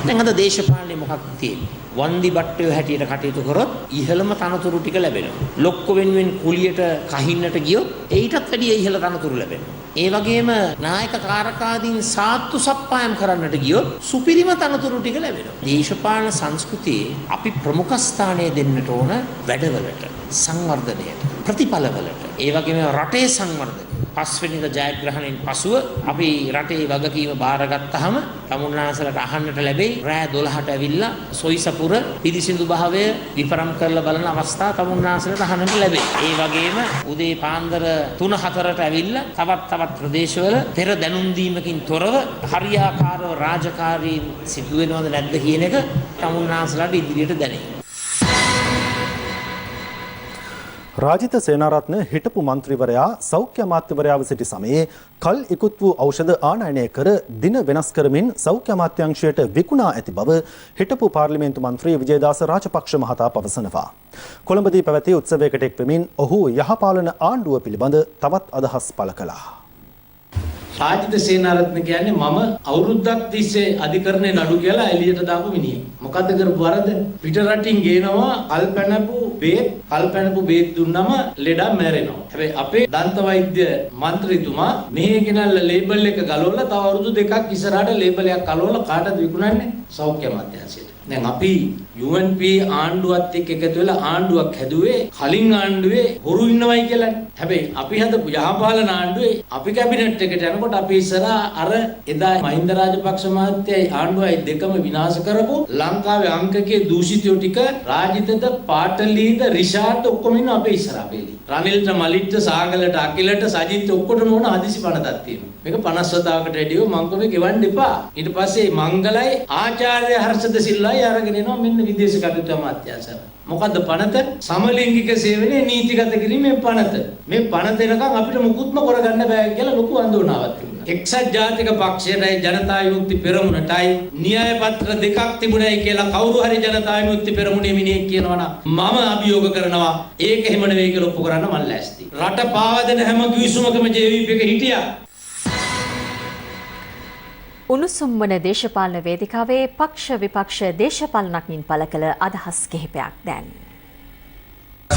දැන් අද දේශපාලනේ මොකක්ද තියෙන්නේ? වන්දි බට්ටයෝ හැටියට කටයුතු කරොත් ඉහළම තනතුරු ටික ලැබෙනවා. ලොක්ක වෙනුවෙන් කුලියට කහින්නට ගියොත් ඊටත් වැඩිය ඉහළ තනතුරු ලැබෙනවා. ඒ වගේම නායක කාරකාදීන් සාත්තු සප්පායම් කරන්නට ගියොත් සුපිරිම තනතුරු ටික ලැබෙනවා. දේශපාලන සංස්කෘතියේ අපි ප්‍රමුඛ ස්ථානය දෙන්නට ඕන වැඩවලට, සංවර්ධනයට, ප්‍රතිඵලවලට. ඒ වගේම රටේ සංවර්ධනය. පස්වෙනිද ජයග්‍රහණයෙන් පසුව අපි රටේ වගකීම බාරගත්තාම තමුන්නාසලට අහන්නට ලැබෙයි රෑ 12ට ඇවිල්ලා සොයිසපුර පිරිසිදු භාවය විපරම් කරලා බලන අවස්ථා තමුන්නාසලට අහන්නට ලැබෙයි. ඒ වගේම උදේ පාන්දර 3-4ට ඇවිල්ලා තවත් ප්‍රදේශවල පෙර දැනුම් දීමකින් තොරව හරියාකාරව රාජකාරී සිදු වෙනවද නැද්ද කියන එක තමුන්නාසලට ඉදිරියට දැනේ. රාජිත සේනාරත්න හිටපු මන්ත්‍රීවරයා සෞඛ්‍ය අමාත්‍යවරයාව සිටි සමයේ කල් ඉක්ුත් වූ ඖෂධ ආනයනය කර දින වෙනස් කරමින් සෞඛ්‍ය අමාත්‍යාංශයට විකුණා ඇති බව හිටපු පාර්ලිමේන්තු මන්ත්‍රී විජේදාස රාජපක්ෂ මහතා පවසනවා. කොළඹදී පැවති උත්සවයකට එක් වෙමින් ඔහු යහපාලන ආණ්ඩුව පිළිබඳ තවත් අදහස් පළ කළා. රාජිත සේනාරත්න කියන්නේ මම අවුරුද්දක් තිස්සේ අධිකරණේ නඩු කියලා එළියට දාපු මිනිහෙක්. මොකද්ද කරපු වරද? පිට රටින් ගේනවා කල්පැනපු බේත් දුන්නම ලෙඩා මැරෙනවා. හැබැයි අපේ දන්ත වෛද්‍ය මන්ත්‍රීතුමා මෙහෙ ගෙනල්ලා ලේබල් එක ගලවලා තව අවුරුදු 2ක් ඉස්සරහට ලේබල් එකක් ගලවලා කාටද විකුණන්නේ? සෞඛ්‍ය අමාත්‍යාංශයට. දැන් අපි UNP ආණ්ඩුවත් එක්ක එකතු වෙලා ආණ්ඩුවක් හැදුවේ කලින් ආණ්ඩුවේ හොරු ඉන්නවයි කියලානේ. හැබැයි අපි හදපු යහපාලන ආණ්ඩුවේ අපි කැබිනට් එකට යනකොට අපි ඉස්සරහා අර එදා මහින්ද රාජපක්ෂ මහත්තයයි ආණ්ඩුවයි දෙකම විනාශ කරපු ලංකාවේ අංකකයේ දූෂිතයෝ ටික රාජිතද පාටලීද රිෂාඩ් ඔක්කොම ඉන්න අපේ ඉස්සරහා බේලි. රනිල්ට මලිට්ට සාගලට අකිලට සජිත් ඔක්කොටම ඕන හදිසි පණතක් තියෙනවා. මේක 50 වතාවකට වැඩිව මං කොමේ ගෙවන්න එපා. ඊට පස්සේ මංගලයි ආචාර්ය හර්ෂද සිල්ලායි අරගෙන එනවා මෙන්න විදේශ කටයුතු අමාත්‍යාංශය. මොකද්ද පනත? සමලිංගික සේවනයේ නීතිගත කිරීමේ පනත. මේ පනත එනකන් අපිට මුකුත්ම කරගන්න බෑ කියලා ලොකු අඳුනාවක් තිබුණා. එක්සත් ජාතික පක්ෂයටයි ජනතා විමුක්ති පෙරමුණටයි න්‍යාය පත්‍ර දෙකක් තිබුණයි කියලා කවුරු හරි ජනතා විමුක්ති පෙරමුණේ මිනිහෙක් කියනවනම් මම අභියෝග කරනවා ඒක එහෙම නෙවෙයි කියලා ඔප්පු කරන්න මම ලෑස්ති. රට පාවා දෙන හැම කිවිසුමකම JVP එක හිටියා. උණුසුම් වන දේශපාලන වේදිකාවේ පක්ෂ විපක්ෂ දේශපාලනඥයින් පළ කළ අදහස් කිහිපයක් දැන්.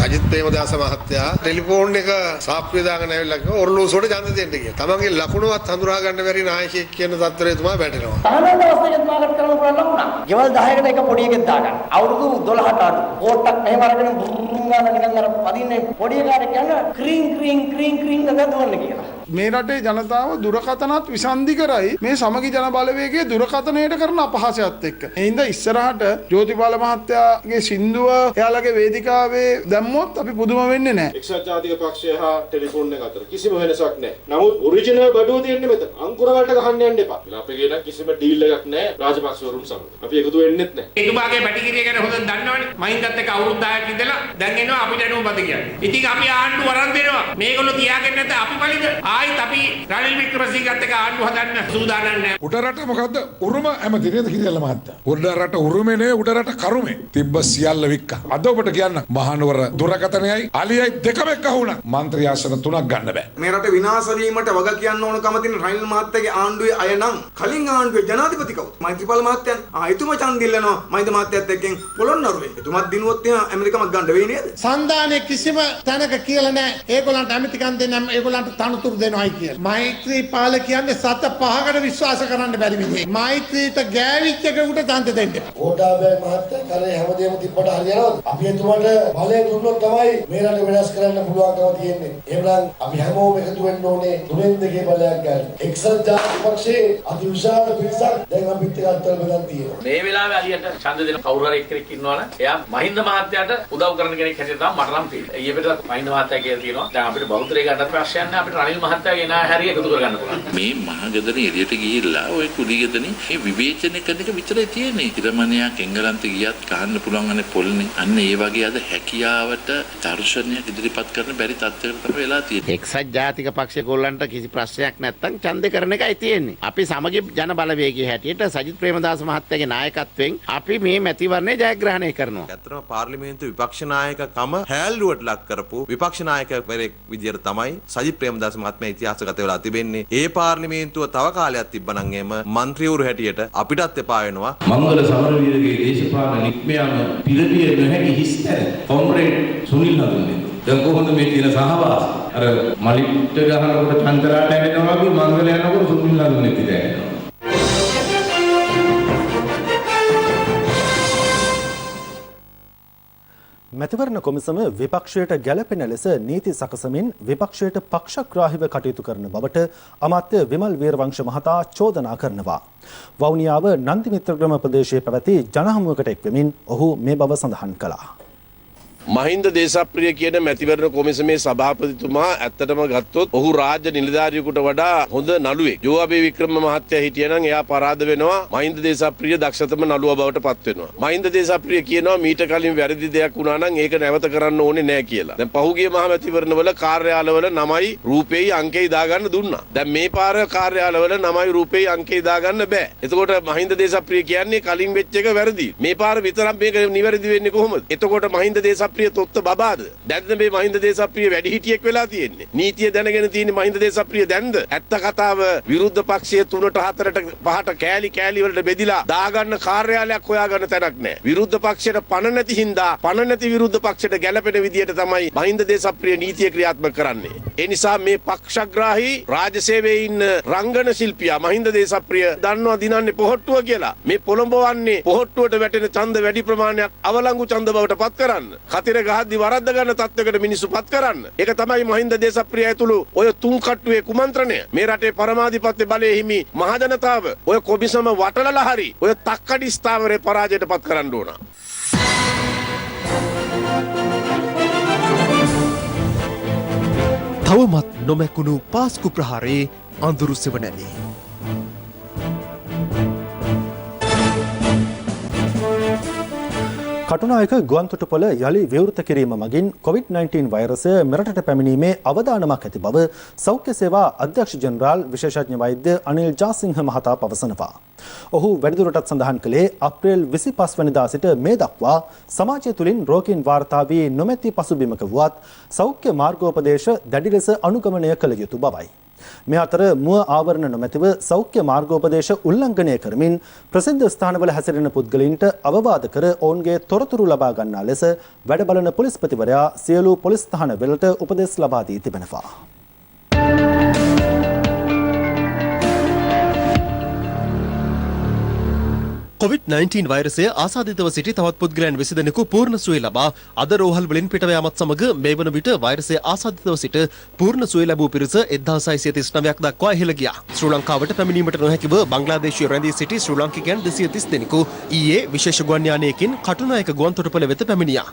සජිත් ප්‍රේමදාස මහත්තයා ටෙලිෆෝන් එක සාප්පිය දාගෙන ඇවිල්ලා කිව්වා ඔරලෝසුවට ඡන්ද දෙන්න කියලා. තමන්ගේ ලකුණුවත් හඳුනා ගන්න බැරි නායකයෙක් කියන තත්ත්වයට තුමා වැටෙනවා. තානාන්ත අවස්ථාවකත් මාකට කරන්න පුළුවන් ලකුණක්. ගෙවල් 10කට එක පොඩි එකෙක් දාගන්න. අවුරුදු 12ට අඩු. කෝට්ටක් මෙහෙම අරගෙන බුරුම් ගාන නිකන් අර පදින්නේ පොඩි එකාට කියන ක්‍රීන් ක්‍රීන් ක්‍රීන් ක්‍රීන් ගග දුවන්න කියලා. මේ රටේ ජනතාව දුරකථනත් විසන්ධි කරයි මේ සමගි ජන බලවේගයේ දුරකථනයට කරන අපහාසයත් එක්ක. ඒ හින්දා ඉස්සරහට ජෝතිපාල මහත්තයාගේ සින්දුව එයාලගේ වේදිකාවේ දැම්මොත් අපි පුදුම වෙන්නේ නැහැ. එක්සත් ජාතික පක්ෂය හා ටෙලිෆෝන් එක අතර කිසිම වෙනසක් නැහැ. නමුත් ඔරිජිනල් බඩුව තියෙන්නේ මෙතන. අංකුර වලට ගහන්න යන්න එපා. අපි කියන කිසිම ඩීල් එකක් නැහැ රාජපක්ෂවරුන් සමග. අපි එකතු වෙන්නෙත් නැහැ. එතුමාගේ පැටිකිරිය ගැන හොඳට දන්නවනේ. මහින්දත් එක්ක අවුරුදු 10ක් ඉඳලා දැන් එනවා අපිට එනවා බද කියන්නේ. ඉතින් අපි ආණ්ඩුව වරන් දෙනවා. මේගොල්ලෝ තියාගෙන නැත්නම් අපි බලද ආයිත් අපි රනිල් වික්‍රමසිංහත් එක්ක ආණ්ඩුව හදන්න සූදානම් නැහැ. උඩරට මොකද්ද? උරුම ඇමති නේද කිරියල්ල මහත්තයා. උඩරට උරුමේ නේ උඩරට කරුමේ. තිබ්බ සියල්ල වික්කා. අද ඔබට කියන්න මහනුවර දුරකථනයයි අලියයි දෙකම එක්ක වුණා. මන්ත්‍රී ආසන 3ක් ගන්න බෑ. මේ රට විනාශ වීමට වග කියන්න ඕනකම තියෙන රනිල් මහත්තයාගේ ආණ්ඩුවේ අය නම් කලින් ආණ්ඩුවේ ජනාධිපති කවුද? මෛත්‍රීපාල මහත්තයන්. එතුමා ඡන්ද ඉල්ලනවා මහින්ද මහත්තයත් එක්කෙන් පොළොන්නරුවේ. එතුමාත් දිනුවොත් ඇමරිකාවක් ගන්න වෙයි නේද? සන්දානේ කිසිම තැනක කියලා නැහැ. ඒගොල්ලන්ට ඇමතිකම් දෙන්න ඒගොල්ලන්ට තනතුරු දෙනවයි කියලා. මෛත්‍රීපාල කියන්නේ සත පහකට විශ්වාස කරන්න බැරි විදිහේ. මෛත්‍රීට ගෑවිච්ච කෙනෙකුට ඡන්ද දෙන්න. ගෝඨාභය මහත්තයා කරේ හැමදේම තිබ්බට හරියනවද? අපි එතුමාට බලය දුන්නොත් තමයි මේ රට වෙනස් කරන්න පුළුවන්කම තියෙන්නේ. එහෙනම් අපි හැමෝම එකතු වෙන්න ඕනේ තුනෙන් දෙකේ බලයක් ගන්න. එක්සත් ජාතික පක්ෂයේ අති විශාල පිරිසක් දැන් අපිත් එක්ක අත්වල බෙදන් තියෙනවා. මේ වෙලාවේ අලියට ඡන්ද දෙන කවුරු හරි එක්කෙනෙක් ඉන්නවනම් එයා මහින්ද මහත්තයාට උදව් කරන කෙනෙක් හැටියට තමයි මට නම් තියෙන්නේ. ඊයේ පිටත් මහින්ද මහත්තයා කියලා තියෙනවා. දැන් අපිට බෞද්ධරේ ගන්නත් ප්‍රශ්නයක් නැහැ. අපිට රනිල් මහත්තයාගේ නා හැරිය එකතු කරගන්න පුළුවන්. මේ මහගෙදර එළියට ගිහිල්ලා ওই කුඩි ගෙදරේ මේ විවේචනය කරන එක විතරයි තියෙන්නේ. ඉරමණයක් එංගලන්තේ ගියත් කහන්න පුළුවන් අනේ පොල්නේ. අන්න ඒ වගේ අද හැකියාවට දර්ශනයක් ඉදිරිපත් කරන බැරි තත්ත්වයකට තමයි වෙලා තියෙන්නේ. එක්සත් ජාතික පක්ෂේ ගොල්ලන්ට කිසි ප්‍රශ්නයක් නැත්තම් ඡන්ද කරන එකයි තියෙන්නේ. අපි සමගි ජන බලවේගයේ හැටියට සජිත් ප්‍රේමදාස මහත්තයාගේ නායකත්වයෙන් අපි මේ මැතිවරණය ජයග්‍රහණය කරනවා. ඇත්තටම පාර්ලිමේන්තු විපක්ෂ නායකකම හැල්ලුවට ලක් කරපු විපක්ෂ නායකවරයෙක් විදියට තමයි සජිත් ප්‍රේමදාස මහත්මයා ඉතිහාසගත වෙලා තිබෙන්නේ. ඒ පාර්ලිමේන්තුව තව කාලයක් තිබ්බනම් එහෙම മന്ത്രിවරු හැටියට අපිටත් එපා වෙනවා. මංගල සමරවීරගේ දේශපාලන නික්මයාම පිළිපිය නොහැකි හිස්තැන කොම්රේඩ් සුනිල් හඳුන්නේ. දැන් කොහොමද මේ තියෙන සහවාස? අර මලිට ගහනකොට චන්දරාට ඇවෙනවා වගේ මංගල යනකොට සුනිල් හඳුන්නේ පිටෑනවා. මැතිවරණ කොමිසම විපක්ෂයට ගැළපෙන ලෙස නීති සකසමින් විපක්ෂයට පක්ෂග්‍රාහීව කටයුතු කරන බවට අමාත්‍ය විමල් වීරවංශ මහතා චෝදනා කරනවා. වවුනියාව නන්දිමිත්‍රග්‍රම ප්‍රදේශයේ පැවති ජනහමුවකට එක්වෙමින් ඔහු මේ බව සඳහන් කළා. මහින්ද දේශප්‍රිය කියන මැතිවරණ කොමිසමේ සභාපතිතුමා ඇත්තටම ගත්තොත් ඔහු රාජ්‍ය නිලධාරියෙකුට වඩා හොඳ නළුවෙක්. ජෝඅබේ වික්‍රම මහත්තයා හිටියනම් එයා පරාද වෙනවා. මහින්ද දේශප්‍රිය දක්ෂතම නළුවා බවට පත් වෙනවා. මහින්ද දේශප්‍රිය කියනවා මීට කලින් වැරදි දෙයක් වුණා නම් ඒක නැවත කරන්න ඕනේ නැහැ කියලා. දැන් පහුගිය මහ මැතිවරණවල කාර්යාලවල නමයි රූපෙයි අංකෙයි දාගන්න දුන්නා. දැන් මේ පාර කාර්යාලවල නමයි රූපෙයි අංකෙයි දාගන්න බෑ. එතකොට මහින්ද දේශප්‍රිය කියන්නේ කලින් වෙච්ච එක වැරදි. මේ පාර විතරක් මේක නිවැරදි වෙන්නේ කොහොමද? එතකොට මහින්ද දේශප්‍රිය තොත්ත බබාද? දැන්ද මේ මහින්ද දේශප්‍රිය වැඩි හිටියෙක් වෙලා තියෙන්නේ. නීතිය දැනගෙන තියෙන්නේ මහින්ද දේශප්‍රිය දැන්ද? ඇත්ත කතාව විරුද්ධ පක්ෂයේ 3ට 4ට 5ට කෑලි වලට බෙදිලා දාගන්න කාර්යාලයක් හොයාගන්න තැනක් නැහැ. විරුද්ධ පක්ෂයට පණ නැති හින්දා පණ නැති විරුද්ධ පක්ෂයට ගැළපෙන විදියට තමයි මහින්ද දේශප්‍රිය නීතිය ක්‍රියාත්මක කරන්නේ. ඒ නිසා මේ පක්ෂග්‍රාහී රාජසේවයේ ඉන්න රංගන ශිල්පියා මහින්ද දේශප්‍රිය දන්නවා දිනන්නේ පොහොට්ටුව කියලා. මේ පොළඹවන්නේ පොහොට්ටුවට වැටෙන ඡන්ද වැඩි ප්‍රමාණයක් අවලංගු ඡන්ද බවට පත් කරන්න. කතිර ගහද්දි වරද්ද ගන්න තත්ත්වයකට මිනිස්සු පත් කරන්න. ඒක තමයි මහින්ද දේශප්‍රිය ඇතුළු ඔය තුන් කට්ටුවේ කුමන්ත්‍රණය. මේ රටේ පරමාධිපත්‍ය බලයේ හිමි මහජනතාව ඔය කොමිසම වටලලා හරි ඔය තක්කඩි ස්ථාවරේ පරාජයට පත් කරන්න ඕන. තවමත් නොමැකුණු පාස්කු ප්‍රහාරයේ අඳුරු සෙවණැලි. කටුනායක ගුවන්තොටුපොළ යළි විවෘත කිරීම මගින් COVID-19 වෛරසය මෙරටට පැමිණීමේ අවදානමක් ඇති බව සෞඛ්‍ය සේවා අධ්‍යක්ෂ ජෙනරාල් විශේෂඥ වෛද්‍ය අනිල් ජාසිංහ මහතා පවසනවා. ඔහු වැඩිදුරටත් සඳහන් කළේ අප්‍රේල් 25 වැනිදා සිට මේ දක්වා සමාජය තුළින් රෝගීන් වාර්තා වී නොමැති පසුබිමක වුවත් සෞඛ්‍ය මාර්ගෝපදේශ දැඩි ලෙස අනුගමනය කළ යුතු බවයි. මේ අතර මුව ආවරණ නොමැතිව සෞඛ්‍ය මාර්ගෝපදේශ උල්ලංඝනය කරමින් ප්‍රසිද්ධ ස්ථානවල හැසිරෙන පුද්ගලයින්ට අවවාද කර ඔවුන්ගේ තොරතුරු ලබා ගන්නා ලෙස වැඩ බලන පොලිස්පතිවරයා සියලු පොලිස් ස්ථානවලට උපදෙස් ලබා දී තිබෙනවා. COVID-19 වෛරසය ආසාදිතව සිටි තවත් පුද්ගලයන් 20 දෙනෙකු පූර්ණ සුවය ලබා අද රෝහල් වලින් පිටව යාමත් සමග මේ වන විට වෛරසය ආසාදිතව සිට පූර්ණ සුවය ලැබූ පිරිස 1639ක් දක්වා ඉහළ ගියා. ශ්‍රී ලංකාවට පැමිණීමට නොහැකිව බංග්ලාදේශයේ රැඳී සිටි ශ්‍රී ලාංකිකයන් 230 දෙනෙකු ඊයේ විශේෂ ගුවන් යානයකින් කටුනායක ගුවන්තොටුපළ වෙත පැමිණියා.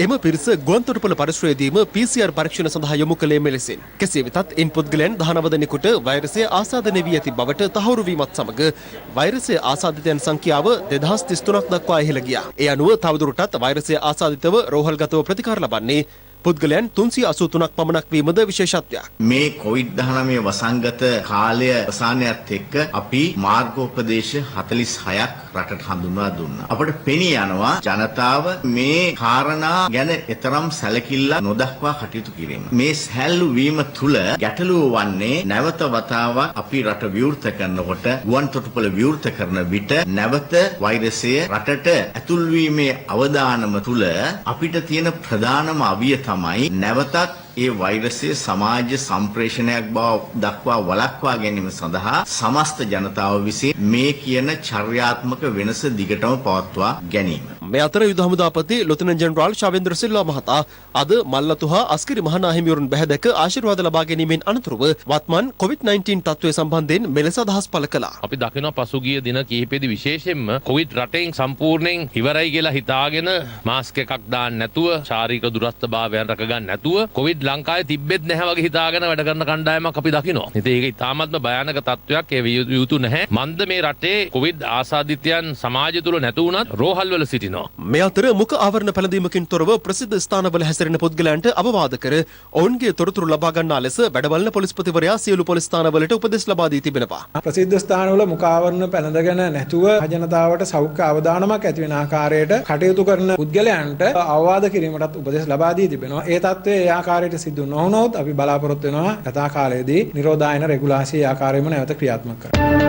එම පිරිස ගුවන්තොටුපළ පරිශ්‍රයේදීම PCR පරීක්ෂණ සඳහා යොමු කළේ මෙලෙසින්. කෙසේ වෙතත් ඉන් පුද්ගලයන් 19 දෙනෙකුට වෛරසය ආසාදනය වී ඇති බවට තහවුරු වීමත් සමග වෛරසය ආසාදිතයන් සංඛ්‍යාව 2033ක් දක්වා ඉහළ ගියා. ඒ අනුව තවදුරටත් වෛරසය ආසාදිතව රෝහල්ගතව ප්‍රතිකාර ලබන්නේ පුද්ගලයන් 383ක් පමණක් වීමද විශේෂත්වයක්. මේ COVID-19 වසංගත කාලය අවසානයත් එක්ක අපි මාර්ගෝපදේශ 46ක් රටට හඳුන්වා දුන්නා. අපට පෙනී යනවා ජනතාව මේ කාරණා ගැන එතරම් සැලකිල්ල නොදක්වා කටයුතු කිරීම. මේ සැලු වීම තුල ගැටලුව වන්නේ නැවත වතාවක් අපි රට විවෘත කරනකොට ගුවන්තොටුපළ විවෘත කරන විට නැවත වෛරසය රටට ඇතුල් වීමේ අවදානම තුල අපිට තියෙන ප්‍රධානම අවිය තමයි නැවතත් ඒ වෛරසය සමාජ සම්ප්‍රේෂණයක් බව දක්වා වළක්වා ගැනීම සඳහා සමස්ත ජනතාව විසින් මේ කියන චර්යාත්මක වෙනස දිගටම පවත්වා ගැනීම. මේ අතර යුද හමුදාපති ලොතිනන්ට් ජෙනරාල් ශාවේන්ද්‍ර සිල්වා මහතා අද මල්ලතු හා අස්කිරි මහනාහිමිවරුන් බැහැදක ආශිර්වාද ලබා ගැනීමෙන් අනතුරුව වත්මන් COVID-19 තත්ත්වය සම්බන්ධයෙන් මෙලෙස අදහස් පළ කළා. අපි දකිනවා පසුගිය දින කිහිපෙදි විශේෂයෙන්ම COVID රටෙන් සම්පූර්ණයෙන් ඉවරයි කියලා හිතාගෙන මාස්ක් එකක් දාන්න නැතුව ශාරීරික දුරස්ථභාවයන් රැක ගන්න නැතුව COVID ලංකාවේ තිබෙත් නැහැ වගේ හිතාගෙන වැඩ කරන කණ්ඩායමක් අපි දකිනවා. ඉතින් ඒක ඉතාමත්ම භයානක තත්ත්වයක්. ඒ විය යුතු නැහැ. මන්ද මේ රටේ COVID ආසාදිතයන් සමාජය තුල නැතු වුණත් රෝහල් වල සිටිනවා. මේ අතර මුඛ ආවරණ පැළඳීමකින් තොරව ප්‍රසිද්ධ ස්ථානවල හැසිරෙන පුද්ගලයන්ට අවවාද කර ඔවුන්ගේ තොරතුරු ලබා ගන්නා ලෙස වැඩ බලන පොලිස්පතිවරයා සියලු පොලිස් ස්ථානවලට උපදෙස් ලබා දී තිබෙනවා. ප්‍රසිද්ධ ස්ථානවල මුඛ ආවරණ පැළඳගෙන නැතුව ජනතාවට සෞඛ්‍ය අවදානමක් ඇති වෙන ආකාරයට කටයුතු කරන පුද්ගලයන්ට අවවාද කිරීමටත් උපදෙස් ලබා දී තිබෙනවා. ඒ තත්ත්වය ඒ ආකාරයට සිදු නොවුනොත් අපි බලාපොරොත්තු වෙනවා යථා කාලයේදී නිරෝධායන රෙගුලාසි ආකාරයෙන්ම නැවත ක්‍රියාත්මක කරන්න.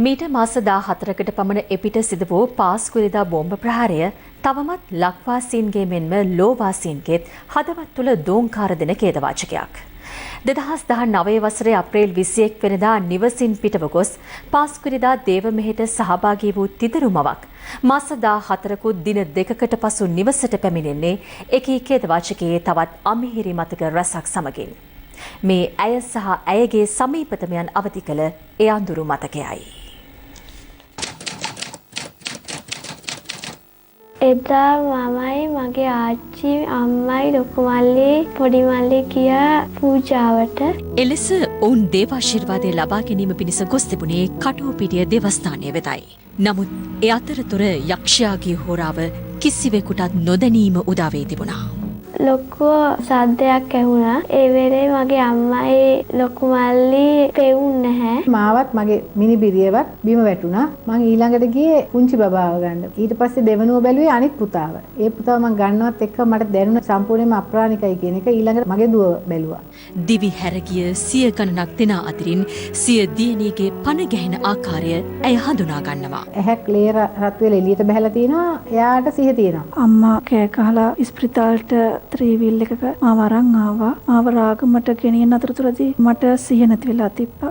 මීට මාස 14කට පමණ එපිට සිදු වූ පාස්කුරිදා බෝම්බ ප්‍රහාරය තවමත් ලක්වාසීන්ගේ මෙන්ම ලෝවාසීන්ගේත් හදවත් තුළ දෝංකාර දෙන ඛේදවාචකයක්. 2019 වසරේ අප්‍රේල් 21 වෙනිදා නිවසින් පිටව ගොස් පාස්කුරිදා දේවමෙහෙට සහභාගී වූ තිදරු මවක් මාස 14කුත් දින දෙකකට පසු නිවසට පැමිණෙන්නේ එකී ඛේදවාචකයේ තවත් අමිහිරි මතක රැසක් සමගින්. මේ ඇය සහ ඇයගේ සමීපතමයන් අවදි කළ ඒ අඳුරු මතකයයි. එදා මමයි මගේ ආච්චි අම්මයි ලොකු මල්ලි පොඩි මල්ලි ගියා පූජාවට. එලෙස ඔවුන් දේවාශිර්වාදය ලබා ගැනීම පිණිස ගොස් තිබුණේ කටුවපිටිය දේවස්ථානය වෙතයි. නමුත් ඒ අතරතුර යක්ෂයාගේ හෝරාව කිසිවෙකුටත් නොදැනීම උදා වී තිබුණා. ලොකු සද්දයක් ඇහුණා. ඒ වෙලේ මගේ අම්මයි ලොකු මල්ලි පෙවුන්නේ නැහැ. මාවත් මගේ මිනිබිරියවත් බිම වැටුණා. මං ඊළඟට ගියේ පුංචි බබාව ගන්න. ඊට පස්සේ දෙවනුව බැලුවේ අනිත් පුතාව. ඒ පුතාව මං ගන්නවත් එක්ක මට දැනුණ සම්පූර්ණයෙන්ම අප්‍රාණිකයි කියන එක ඊළඟට මගේ දුව බැලුවා. දිවි හැරගිය සිය ගණනක් දෙනා අතරින් සිය දියණියගේ පණ ගැහෙන ආකාරය ඇය හඳුනා ගන්නවා. ඇහැක් ලේ රත් වෙලා එළියට බහැලා තිනවා. එයාට සිහිය තියෙනවා. අම්මා කෑ ගහලා ස්පිරිතාලට ත්‍රිවිල් එකක මාව අරන් ආවා. මාව රාගමට ගෙනියන අතරතුරදී මට සිහිය නැති වෙලා තිබ්බා.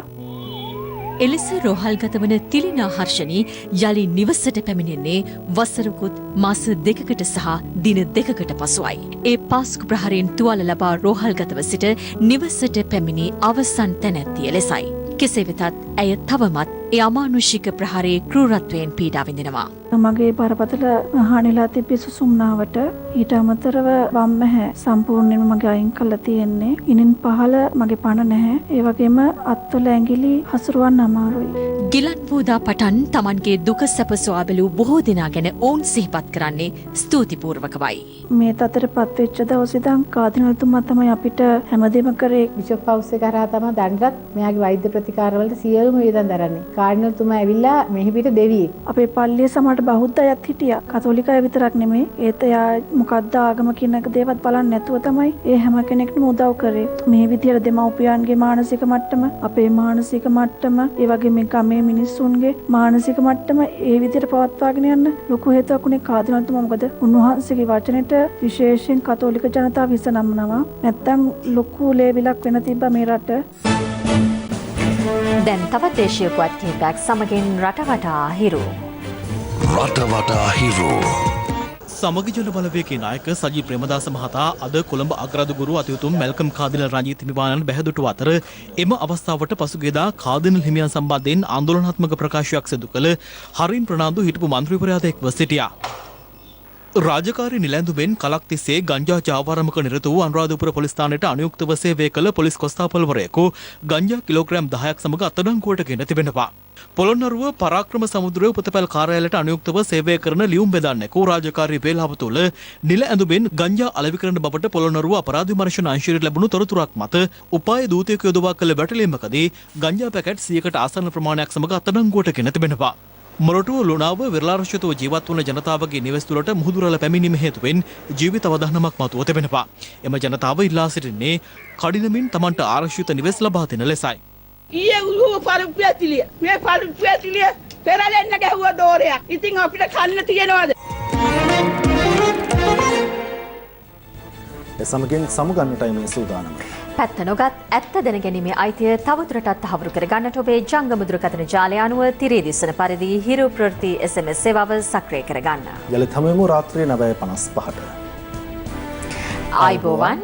එලෙස රෝහල්ගත වන තිලිනා හර්ෂණී යලි නිවසට පැමිණෙන්නේ වසරකුත් මාස 2කට සහ දින 2කට පසුයි. ඒ පාස්කු ප්‍රහාරයෙන් තුවාල ලබා රෝහල්ගතව සිට නිවසට පැමිණි අවසන් තැනැත්තිය ලෙසයි. කෙසේ වෙතත් ඇය තවමත් ඒ අමානුෂික ප්‍රහාරයේ ක්‍රූරත්වයෙන් පීඩා විඳිනවා. මගේ බරපතල හානිලා තිබි සුසුම්නාවට ඊට අමතරව වම් ඇහැ සම්පූර්ණයෙන්ම මගේ අයින් කරලා තියෙන්නේ. ඉනින් පහළ මගේ පණ නැහැ. ඒ වගේම අත්වල ඇඟිලි හසුරවන්න අමාරුයි. ගිලන් වූදා පටන් Tamanගේ දුක සැප සොයා බැලූ බොහෝ දෙනා ගැන ඔවුන් සිහිපත් කරන්නේ ස්තුතිපූර්වකවයි. මේ තතරපත් වෙච්ච දවසේ ඉඳන් කාදිනල්තුමා තමයි අපිට හැමදේම කරේ. බිෂොප් හවුස් එක කරා තමයි දැන්වත් මෙයාගේ වෛද්‍ය ප්‍රතිකාරවලට සියලුම වියදම් දරන්නේ. කාඩිනල්තුමා ඇවිල්ලා මෙහි පිට දෙවියෙක්. අපේ පල්ලිය සමහරට බෞද්ධ අයත් හිටියා. කතෝලික අය විතරක් නෙමෙයි. ඒත් එයා මොකක්ද ආගම කියන එක දේවත් බලන්නේ නැතුව තමයි ඒ හැම කෙනෙක්ටම උදව් කරේ. මේ විදියට දෙමව්පියන්ගේ මානසික මට්ටම, අපේ මානසික මට්ටම, ඒ වගේ මේ ගමේ මිනිස්සුන්ගේ මානසික මට්ටම ඒ විදියට පවත්වාගෙන යන්න ලොකු හේතුවක් උනේ කාඩිනල්තුමා. මොකද උන්වහන්සේගේ වචනෙට විශේෂයෙන් කතෝලික ජනතාව හිස නම්නවා. නැත්තම් ලොකු ලේවිලක් වෙන තිබ්බා මේ රට. දැන් තවත් දේශීය පුවත් කිහිපයක් සමගින් රටවටා හිරු. රටවටා හිරු. සමගි ජන බලවේගයේ නායක සජිත් ප්‍රේමදාස මහතා අද කොළඹ අග්‍රාධිපති අතිඋතුම් මැල්කම් කාදිනල් රංජිත් හිමිපාණන් බැහැදුටු අතර එම අවස්ථාවට පසුගියදා කාදිනල් හිමියන් සම්බන්ධයෙන් ආందోලනාත්මක ප්‍රකාශයක් සිදු කළ හරින් ප්‍රනාන්දු හිටපු මන්ත්‍රීවරයාද එක්ව සිටියා. රාජකාරී නිලැඳුමෙන් කලක් තිස්සේ ගංජා ජාවාරමක නිරත වූ අනුරාධපුර පොලිස් ස්ථානයට අනුයුක්තව සේවය කළ පොලිස් කොස්තාපල්වරයෙකු ගංජා කිලෝග්‍රෑම් 10ක් සමග අත්අඩංගුවට ගෙන තිබෙනවා. පොළොන්නරුව පරාක්‍රම සමුද්‍රය උපතපැල් කාර්යාලයට අනුයුක්තව සේවය කරන ලියුම් බෙදන්නෙකු රාජකාරී වේලාව තුළ නිල ඇඳුමෙන් ගංජා අලෙවි කරන බවට පොළොන්නරුව අපරාධ විමර්ශන අංශයට ලැබුණු තොරතුරක් මත උපාය දූතයෙකු යොදවා කළ වැටලීමකදී ගංජා පැකට් 100කට ආසන්න ප්‍රමාණයක් සමග අත්අඩංගුවට ගෙන තිබෙනවා. මොරටුව ලුණාව විරලාරක්ෂිතව ජීවත් වන ජනතාවගේ නිවෙස් තුළට මුහුදුරල පැමිණීම හේතුවෙන් ජීවිත අවදානමක් මතුව තිබෙනවා. එම ජනතාව ඉල්ලා සිටින්නේ කඩිනමින් තමන්ට ආරක්ෂිත නිවෙස් ලබා දෙන ලෙසයි. ඊයේ උළුව පරිප්පැතිලිය මේ පරිප්පැතිලිය පෙරලෙන්න ගැහුවා දෝරයක්. ඉතින් අපිට කන්න තියනවාද? සමගින් සමුගන්නටයි මේ සූදානම. පැත්ත නොගත් ඇත්ත දැනගැනීමේ අයිතිය තවදුරටත් තහවුරු කර ගන්නට ඔබේ ජංගම දුරකථන ජාලය අනුව තිරේ දිස්සන පරිදි හිරු ප්‍රවෘත්ති SMS සේවාව සක්‍රිය කර ගන්න. යලිත් හමුවෙමු රාත්‍රියේ 9:55ට. ආයුබෝවන්.